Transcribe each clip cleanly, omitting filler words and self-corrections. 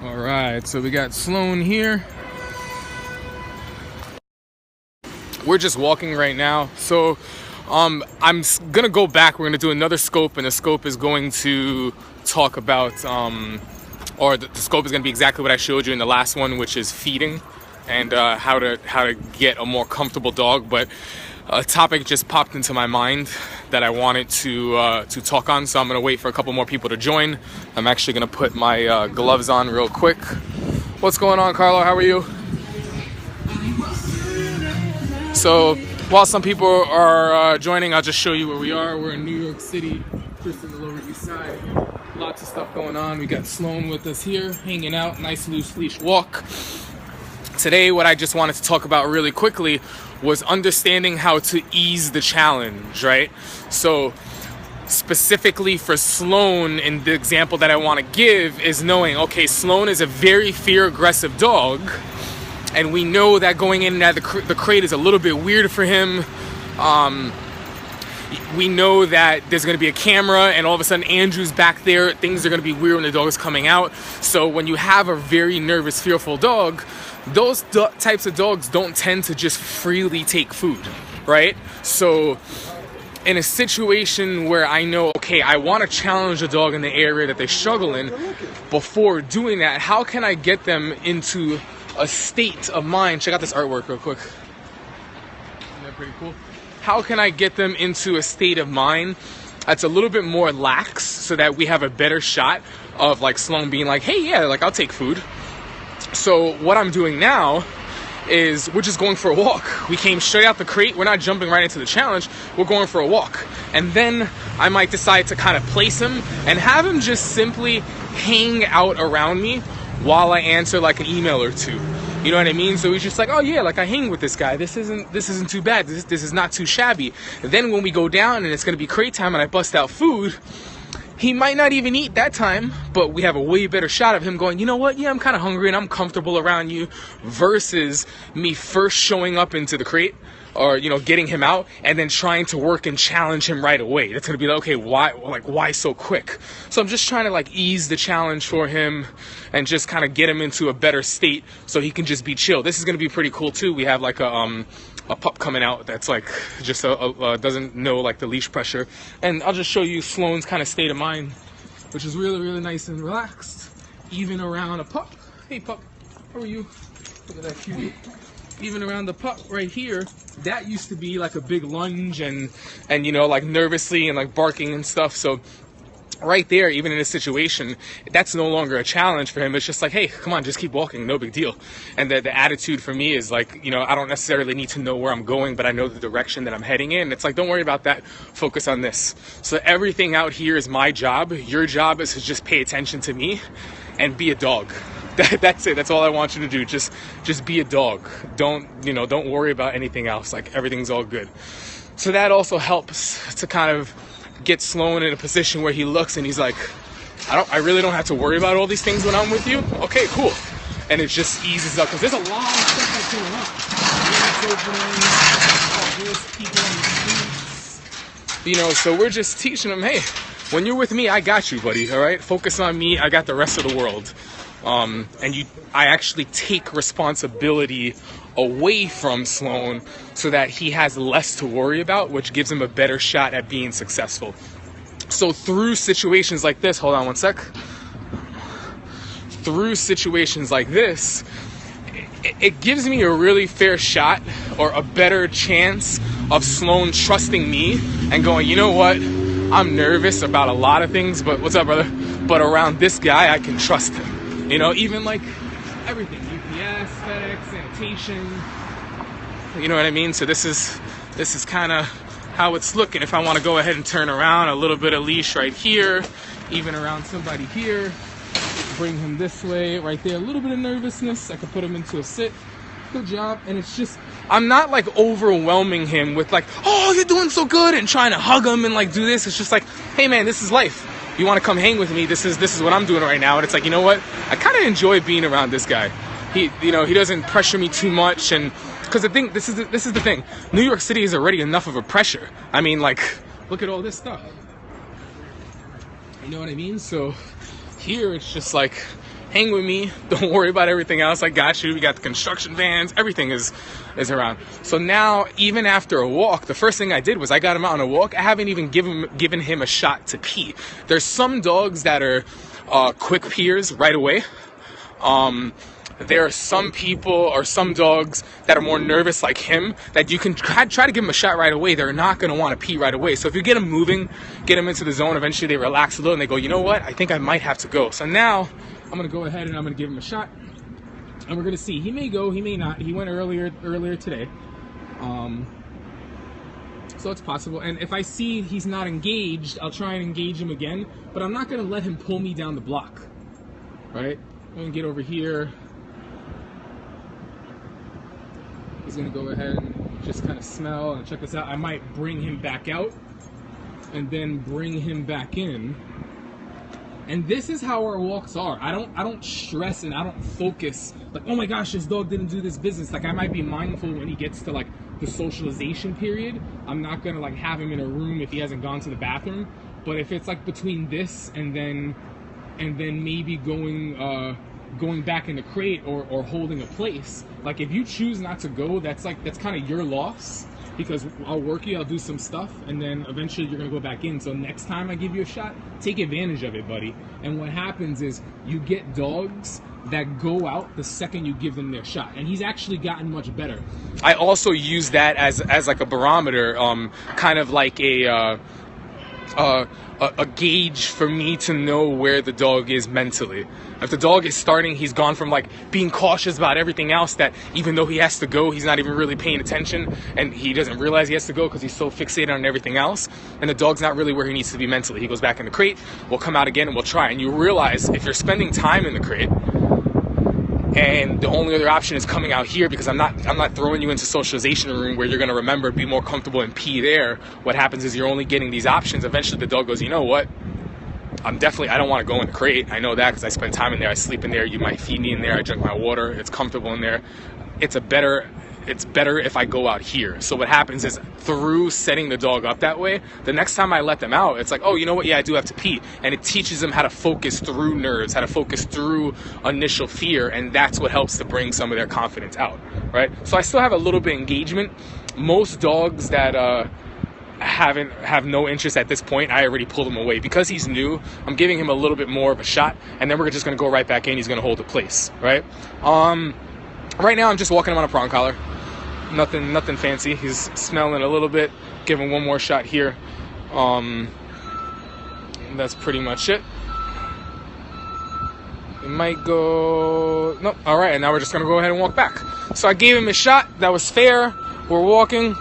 All right, so we got Sloan here. We're just walking right now. So I'm gonna go back. We're gonna do another scope, and the scope is going to talk about, or the scope is gonna be exactly what I showed you in the last one, which is feeding and how to get a more comfortable dog. But a topic just popped into my mind that I wanted to talk on, so I'm gonna wait for a couple more people to join. I'm actually gonna put my gloves on real quick. What's going on, Carlo? How are you? So while some people are joining, I'll just show you where we are. We're in New York City, just in the Lower East Side. Lots of stuff going on. We got Sloan with us here, hanging out, nice loose leash walk. Today, what I just wanted to talk about really quickly was understanding how to ease the challenge, right? So specifically for Sloan, in the example that I want to give is knowing, okay, Sloan is a very fear-aggressive dog, and we know that going in and out of the crate is a little bit weird for him. We know that there's going to be a camera, and all of a sudden Andrew's back there. Things are going to be weird when the dog is coming out. So when you have a very nervous, fearful dog, those types of dogs don't tend to just freely take food, right? So in a situation where I know, okay, I want to challenge a dog in the area that they struggle in, before doing that, how can I get them into a state of mind? Check out this artwork real quick. Isn't that pretty cool? How can I get them into a state of mind that's a little bit more lax, so that we have a better shot of like Sloan being like, hey, yeah, like I'll take food. So what I'm doing now is we're just going for a walk. We came straight out the crate. We're not jumping right into the challenge. We're going for a walk. And then I might decide to kind of place him and have him just simply hang out around me while I answer like an email or two. You know what I mean? So he's just like, oh yeah, like I hang with this guy. This isn't too bad. This is not too shabby. And then when we go down and it's gonna be crate time and I bust out food, he might not even eat that time, but we have a way better shot of him going, you know what? Yeah, I'm kind of hungry and I'm comfortable around you, versus me first showing up into the crate, or, you know, getting him out and then trying to work and challenge him right away. That's going to be like, okay, why so quick? So I'm just trying to like ease the challenge for him and just kind of get him into a better state so he can just be chill. This is going to be pretty cool too. We have like a pup coming out that's like just doesn't know like the leash pressure. And I'll just show you Sloan's kind of state of mind, which is really, really nice and relaxed, even around a pup. Hey pup, how are you? Look at that cutie. Even around the pup right here, that used to be like a big lunge and you know, like nervously and like barking and stuff. So right there, even in this situation, that's no longer a challenge for him. It's just like, hey, come on, just keep walking, no big deal. And the attitude for me is like, you know, I don't necessarily need to know where I'm going, but I know the direction that I'm heading in. It's like, don't worry about that, focus on this. So everything out here is my job. Your job is to just pay attention to me and be a dog. That's it. That's all I want you to do. Just be a dog. Don't worry about anything else. Like everything's all good. So that also helps to kind of get Sloan in a position where he looks and he's like, I really don't have to worry about all these things when I'm with you. Okay, cool. And it just eases up, because there's a lot of stuff that's going on. You know, so we're just teaching him, hey, when you're with me, I got you, buddy. All right, focus on me. I got the rest of the world. I actually take responsibility away from Sloan so that he has less to worry about, which gives him a better shot at being successful. So through situations like this, hold on one sec. Through situations like this, it gives me a really fair shot, or a better chance of Sloan trusting me and going, you know what? I'm nervous about a lot of things, but what's up, brother? But around this guy, I can trust him. You know, even like everything, UPS, FedEx, sanitation, you know what I mean? So this is kind of how it's looking. If I want to go ahead and turn around, a little bit of leash right here, even around somebody here, bring him this way, right there, a little bit of nervousness, I could put him into a sit. Good job. And it's just, I'm not like overwhelming him with like, oh, you're doing so good, and trying to hug him and like do this. It's just like, hey man, this is life. You want to come hang with me? This is what I'm doing right now. And it's like, you know what? I kind of enjoy being around this guy. He doesn't pressure me too much, and because the thing, this is the thing. New York City is already enough of a pressure. I mean, like, look at all this stuff. You know what I mean? So here it's just like, hang with me. Don't worry about everything else. I got you. We got the construction vans. Everything is around. So now, even after a walk, the first thing I did was I got him out on a walk. I haven't even given him a shot to pee. There's some dogs that are quick peers right away. There are some people or some dogs that are more nervous like him that you can try to give them a shot right away. They're not going to want to pee right away. So if you get them moving, get them into the zone, eventually they relax a little and they go, you know what? I think I might have to go. So now I'm going to go ahead and I'm going to give him a shot. And we're going to see. He may go, he may not. He went earlier today. So it's possible. And if I see he's not engaged, I'll try and engage him again. But I'm not going to let him pull me down the block. Right? I'm going to get over here. He's going to go ahead and just kind of smell and check this out. I might bring him back out and then bring him back in. And this is how our walks are. I don't stress and I don't focus like, oh my gosh, this dog didn't do this business. Like, I might be mindful when he gets to like the socialization period. I'm not going to like have him in a room if he hasn't gone to the bathroom. But if it's like between this and then maybe going back in the crate or holding a place, like if you choose not to go, that's kind of your loss, because I'll work you, I'll do some stuff, and then eventually you're gonna go back in. So next time I give you a shot, take advantage of it, buddy. And what happens is you get dogs that go out the second you give them their shot, and he's actually gotten much better. I also use that as like a barometer, kind of like a gauge for me to know where the dog is mentally. If the dog is starting, he's gone from like being cautious about everything else, that even though he has to go, he's not even really paying attention, and he doesn't realize he has to go because he's so fixated on everything else, and the dog's not really where he needs to be mentally. He goes back in the crate, we'll come out again and we'll try. And you realize if you're spending time in the crate and the only other option is coming out here, because I'm not throwing you into socialization room where you're going to remember, be more comfortable and pee there. What happens is you're only getting these options. Eventually the dog goes, you know what? I don't want to go in the crate. I know that because I spend time in there. I sleep in there. You might feed me in there. I drink my water. It's comfortable in there. It's better if I go out here. So what happens is, through setting the dog up that way, the next time I let them out, it's like, oh, you know what? Yeah, I do have to pee. And it teaches them how to focus through nerves, how to focus through initial fear. And that's what helps to bring some of their confidence out, right? So I still have a little bit of engagement. Most dogs that have no interest at this point, I already pulled him away. Because he's new, I'm giving him a little bit more of a shot, and then we're just going to go right back in. He's going to hold the place, right? Right now I'm just walking him on a prong collar. Nothing fancy. He's smelling a little bit. Give him one more shot here. That's pretty much it. It might go... Nope. All right, and now we're just going to go ahead and walk back. So I gave him a shot. That was fair. We're walking.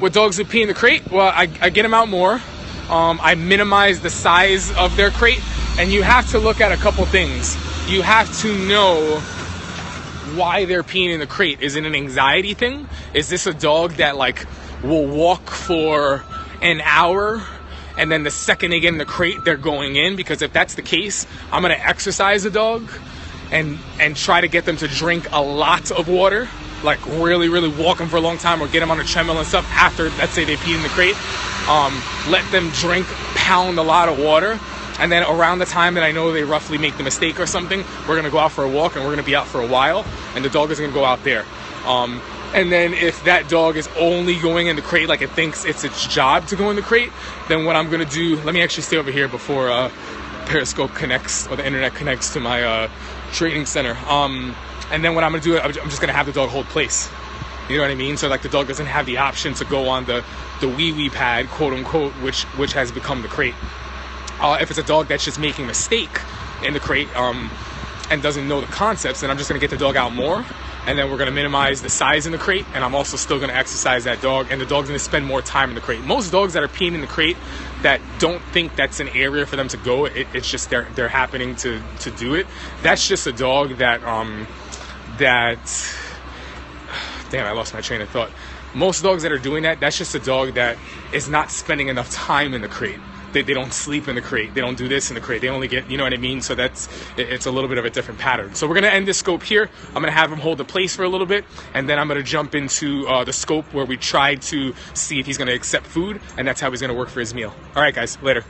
With dogs that pee in the crate, well, I get them out more. I minimize the size of their crate, and you have to look at a couple things. You have to know why they're peeing in the crate. Is it an anxiety thing? Is this a dog that like will walk for an hour and then the second they get in the crate, they're going in? Because if that's the case, I'm going to exercise the dog and try to get them to drink a lot of water. Like really, really walk them for a long time, or get them on a treadmill and stuff after, let's say, they pee in the crate. Let them pound a lot of water. And then around the time that I know they roughly make the mistake or something, we're going to go out for a walk, and we're going to be out for a while, and the dog is going to go out there. And then if that dog is only going in the crate like it thinks it's its job to go in the crate, then what I'm going to do, let me actually stay over here before Periscope connects, or the internet connects to my training center. And then what I'm going to do, I'm just going to have the dog hold place. You know what I mean? So like the dog doesn't have the option to go on the wee-wee pad, quote unquote, which has become the crate. If it's a dog that's just making a mistake in the crate and doesn't know the concepts, then I'm just going to get the dog out more, and then we're going to minimize the size in the crate, and I'm also still going to exercise that dog, and the dog's going to spend more time in the crate. Most dogs that are peeing in the crate that don't think that's an area for them to go, it's just they're happening to do it. That's just a dog that damn, I lost my train of thought. Most dogs that are doing that, that's just a dog that is not spending enough time in the crate. They don't sleep in the crate. They don't do this in the crate. They only get, you know what I mean? So it's a little bit of a different pattern. So we're going to end this scope here. I'm going to have him hold the place for a little bit, and then I'm going to jump into the scope where we try to see if he's going to accept food, and that's how he's going to work for his meal. All right, guys, later.